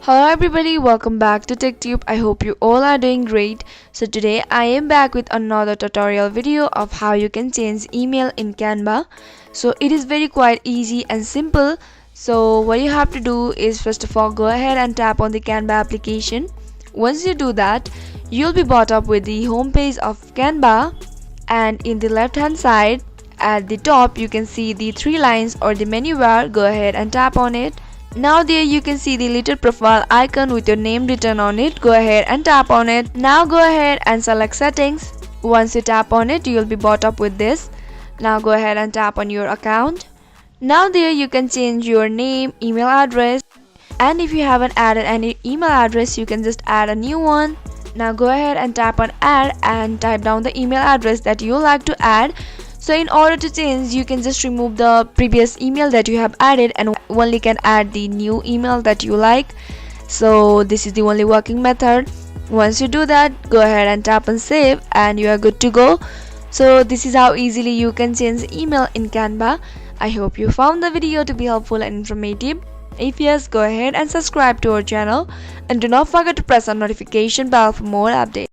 Hello everybody, welcome back to TechTube. I hope you all are doing great. So today I am back with another tutorial video of how you can change email in Canva. So it is very quite easy and simple. So what you have to do is first of all go ahead and tap on the Canva application. Once you do that, you'll be brought up with the home page of Canva, and in the left hand side at the top you can see the three lines or the menu bar. Go ahead and tap on it. Now there you can see the little profile icon with your name written on it. Go ahead and tap on it. Now go ahead and select settings. Once you tap on it, you will be brought up with this. Now go ahead and tap on your account. Now there you can change your name, email address, and if you haven't added any email address, you can just add a new one. Now go ahead and tap on add and type down the email address that you like to add. So in order to change, you can just remove the previous email that you have added and only can add the new email that you like. So this is the only working method. Once you do that, go ahead and tap on save and you are good to go. So this is how easily you can change email in Canva. I hope you found the video to be helpful and informative. If yes, go ahead and subscribe to our channel and do not forget to press on notification bell for more updates.